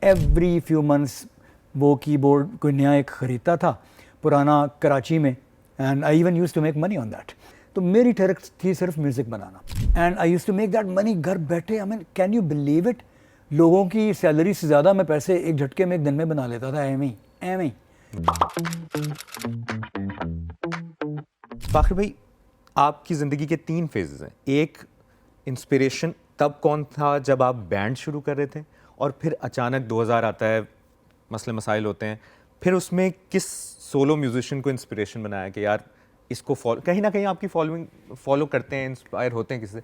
Every few months वो keyboard कोई नया एक ख़रीदता था पुराना कराची में, and I even use to make money on that. तो मेरी ठरक थी सिर्फ म्यूज़िक बनाना, and I use to make that money घर बैठे। I mean can you believe it, लोगों की सैलरी से ज़्यादा मैं पैसे एक झटके में एक दिन में बना लेता था, एम ही। फ़ाखिर भाई, आपकी ज़िंदगी के 3 फेजेज़ हैं। एक, इंस्पिरेशन तब कौन था जब आप बैंड शुरू कर रहे थे, और फिर अचानक 2000 आता है, मसले मसाइल होते हैं, फिर उसमें किस सोलो म्यूजिशियन को इंस्पिरेशन बनाया कि यार इसको फॉलो, कहीं ना कहीं आपकी फॉलो करते हैं, इंस्पायर होते हैं किससे,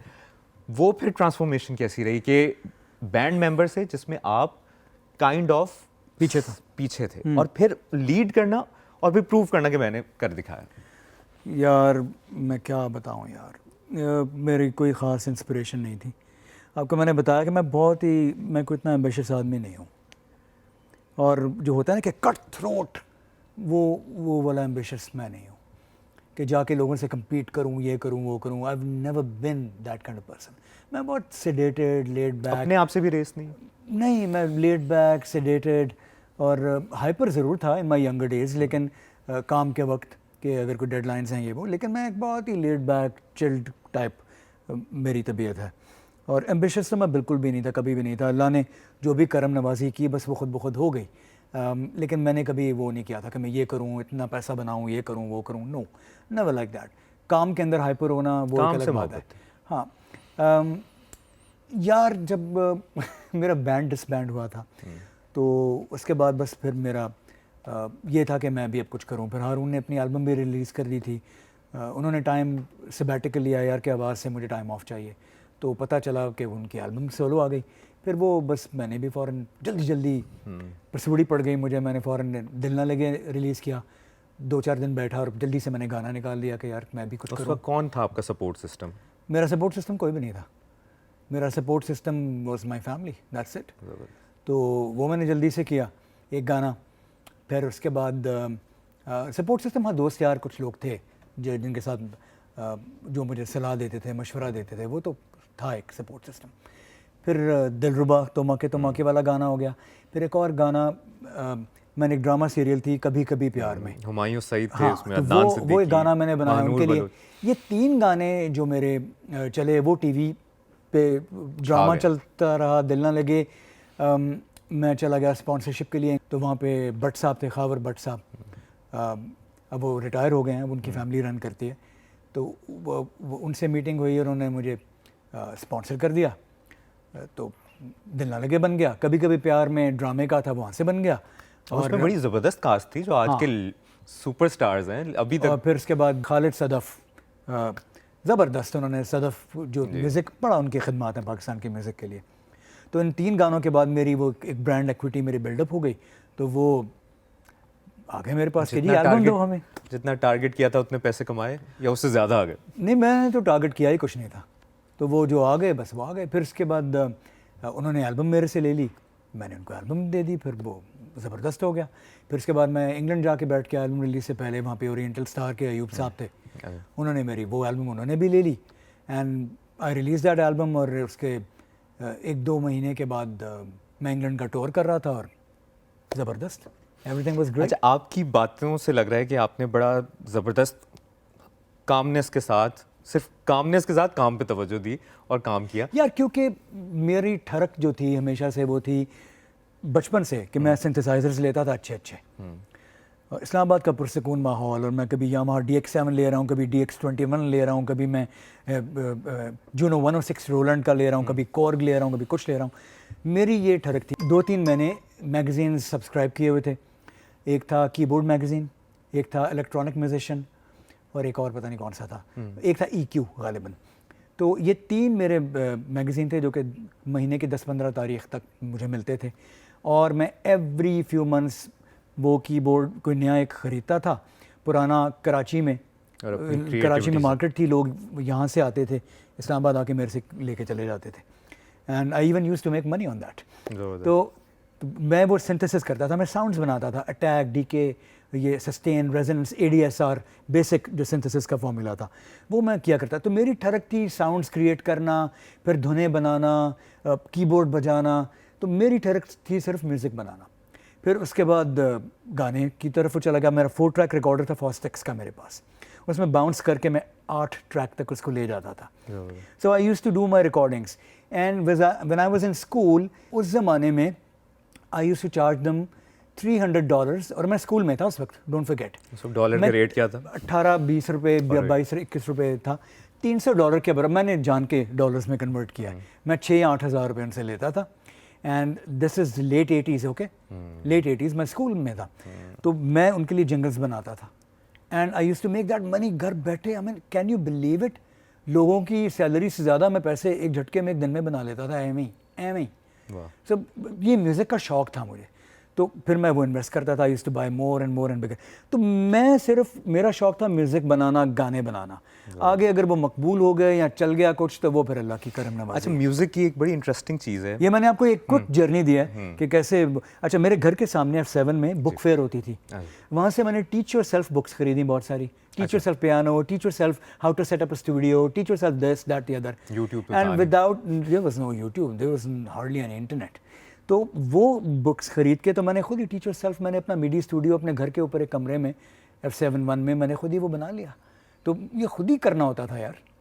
वो फिर ट्रांसफॉर्मेशन कैसी रही कि बैंड मेंबर से जिसमें आप काइंड ऑफ पीछे थे और फिर लीड करना और फिर प्रूव करना कि मैंने कर दिखाया। यार मैं क्या बताऊं यार, मेरी कोई ख़ास इंस्पिरेशन नहीं थी। आपको मैंने बताया कि मैं कोई इतना एम्बिशियस आदमी नहीं हूँ, और जो होता है ना कि कट थ्रोट, वो वाला एम्बिशियस मैं नहीं हूँ कि जाके लोगों से compete करूँ, ये करूँ वो करूँ। I've never been that kind of person. मैं बहुत sedated, laid back। अपने आप से भी रेस नहीं, मैं laid back, sedated और हाइपर ज़रूर था in my younger days, लेकिन काम के वक्त कि अगर कोई डेडलाइंस हैं ये वो, लेकिन मैं एक बहुत ही laid back, chilled टाइप मेरी तबीयत है। और एम्बिशियस तो मैं बिल्कुल भी नहीं था, कभी भी नहीं था। अल्लाह ने जो भी करम नवाजी की बस वो खुद ब खुद हो गई। लेकिन मैंने कभी वो नहीं किया था कि मैं ये करूँ, इतना पैसा बनाऊँ, ये करूँ वो करूँ। No, never like that. काम के अंदर हाइपर होना वो एक अलग बात है। हाँ, यार जब मेरा बैंड डिसबैंड हुआ था तो उसके बाद बस फिर मेरा ये था कि मैं भी अब कुछ करूँ। फिर हारून ने अपनी एल्बम भी रिलीज़ कर दी थी। उन्होंने टाइम सबैटिकल लिया यार कि आवाज़ से मुझे टाइम ऑफ चाहिए, तो पता चला कि उनकी एल्बम सोलो आ गई। फिर वो बस मैंने भी फ़ौरन जल्दी परसूड़ी पड़ गई मुझे। मैंने फ़ौरन दिल ना लगे रिलीज़ किया, 2-4 दिन बैठा और जल्दी से मैंने गाना निकाल दिया कि यार मैं भी कुछ करूँ। कौन था आपका सपोर्ट सिस्टम? मेरा सपोर्ट सिस्टम कोई भी नहीं था। मेरा support system was my family, that's it. तो वो मैंने जल्दी से किया एक गाना। फिर उसके बाद सपोर्ट सिस्टम, हाँ दोस्त यार कुछ लोग थे जिनके साथ जो मुझे सलाह देते थे, मशवरा देते थे, वो तो था एक सपोर्ट सिस्टम। फिर दिलरुबा तो मके वाला गाना हो गया। फिर एक और गाना मैंने एक ड्रामा सीरियल थी कभी कभी प्यार में, हुमायूं सईद थे हाँ, उसमें, तो अदनान वो एक गाना मैंने बनाया महानूर उनके लिए। बलोच। ये 3 गाने जो मेरे चले, वो टीवी पे ड्रामा चलता रहा, दिल ना लगे। मैं चला गया स्पॉन्सरशिप के लिए, तो वहाँ पे भट्ट साहब थे, खावर भट्ट साहब। अब वो रिटायर हो गए हैं, उनकी फैमिली रन करती है। तो वो उनसे मीटिंग हुई और उन्होंने मुझे स्पॉन्सर कर दिया। तो दिल ना लगे बन गया, कभी कभी प्यार में ड्रामे का था, वहाँ से बन गया। और उसमें बड़ी ज़बरदस्त कास्ट थी जो आज के सुपरस्टार्स हैं अभी तक। और फिर उसके बाद खालिद सदफ़, ज़बरदस्त उन्होंने, सदफ़ जो म्यूज़िक बड़ा उनकी खिदमत है पाकिस्तान के म्यूज़िक के लिए। तो इन 3 गानों के बाद मेरी वो एक ब्रांड एक्विटी मेरी बिल्डअप हो गई। तो वो आ गए मेरे पास कि जी एल्बम दो हमें। जितना टारगेट किया था उतने पैसे कमाए या उससे ज़्यादा आ गए? नहीं, मैंने तो टारगेट किया ही कुछ नहीं था। तो वो जो आ गए बस वो आ गए। फिर उसके बाद उन्होंने एल्बम मेरे से ले ली, मैंने उनको एल्बम दे दी, फिर वो ज़बरदस्त हो गया। फिर उसके बाद मैं इंग्लैंड जाके बैठ के एल्बम रिलीज़ से पहले वहाँ पे ओरिएंटल स्टार के अयूब साहब थे, उन्होंने मेरी वो एल्बम उन्होंने भी ले ली, and I release that album. और उसके 1-2 महीने के बाद मैं इंग्लैंड का टूर कर रहा था और ज़बरदस्त, एवरीथिंग वाज ग्रेट। अच्छा, आपकी बातों से लग रहा है कि आपने बड़ा ज़बरदस्त कामनेस के साथ, सिर्फ कामनेस के साथ काम पे तवज्जो दी और काम किया। यार क्योंकि मेरी ठरक जो थी हमेशा से वो थी बचपन से कि मैं सिंथेसाइजर्स लेता था अच्छे। और इस्लामाबाद का पुरसकून माहौल, और मैं कभी यामाहा DX7 ले रहा हूँ, कभी DX21 ले रहा हूँ, कभी मैं जूनो 106 रोलैंड का ले रहा हूँ, कभी कॉर्ग ले रहा हूँ, कभी कुछ ले रहा हूँ। मेरी ये ठरक थी। 2-3 मैंने मैगज़ीन सब्सक्राइब किए हुए थे। एक था कीबोर्ड मैगज़ीन, एक था इलेक्ट्रॉनिक म्यूजिशियन, और एक और पता नहीं कौन सा था, एक था EQ गालिबन। तो ये 3 मेरे मैगज़ीन थे जो कि महीने की 10-15 तारीख तक मुझे मिलते थे। और मैं एवरी फ्यू मंथ्स वो कीबोर्ड कोई नया एक ख़रीदता था पुराना कराची में। कराची में मार्केट थी, लोग यहाँ से आते थे, इस्लामाबाद आके मेरे से लेके चले जाते थे, and I even use to make money on that. तो मैं वो सिंथेसिस करता था, मैं साउंड्स बनाता था, अटैक, डीके, ये सस्टेन, रेजोनेंस, ADSR, बेसिक जो सिंथेसिस का फॉर्मूला था वो मैं किया करता। तो मेरी ठरक थी साउंड्स क्रिएट करना, फिर धुनें बनाना, कीबोर्ड बजाना। तो मेरी ठहरक थी सिर्फ म्यूज़िक बनाना। फिर उसके बाद गाने की तरफ वो चला गया। मेरा 4 ट्रैक रिकॉर्डर था फॉस्टेक्स का मेरे पास, उसमें बाउंस करके मैं 8 ट्रैक तक उसको ले जाता था। So I use to do my recordings and when I was in school, उस ज़माने में आई यूज़ टू चार्ज दम $300, और मैं स्कूल में था उस वक्त, डोंट फॉरगेट। डॉलर का रेट क्या था? 18-20 रुपये, 22-21 रुपये था। $300 के बराबर मैंने जान के डॉलर्स में कन्वर्ट किया है। मैं 6-8 हज़ार रुपये उनसे लेता था। And this is late 80s, okay, late 80s, मैं स्कूल में था। तो मैं उनके लिए जिंगल्स बनाता था and I use to make that money घर बैठे। I mean, can you believe it, लोगों की सैलरी से ज़्यादा मैं पैसे एक झटके में एक दिन में बना लेता था, एम ही। सो ये म्यूज़िक का शौक़ था मुझे, तो फिर मैं वो इन्वेस्ट करता था। Use to buy more and bigger. तो मैं सिर्फ, मेरा शौक़ था म्यूज़िक बनाना, गाने बनाना। आगे अगर वो मकबूल हो गए या चल गया कुछ, तो वो फिर अल्लाह की करम नवाज़ी। अच्छा, म्यूज़िक की एक बड़ी इंटरेस्टिंग चीज़ है, ये मैंने आपको एक क्विक जर्नी दिया है कि कैसे। अच्छा, मेरे घर के सामने F7 में बुक फेयर होती थी, वहाँ से मैंने टीच योर सेल्फ बुक्स खरीदी बहुत सारी। Teach yourself piano, teach yourself how to set up a studio, teach yourself this that the other. And without, there was no YouTube, there was hardly any internet. तो वो books खरीद के तो मैंने खुद ही teach your self, मैंने अपना midi studio अपने घर के ऊपर एक कमरे में F7 1 में मैंने खुद ही वो बना लिया। तो ये खुद ही करना होता था यार।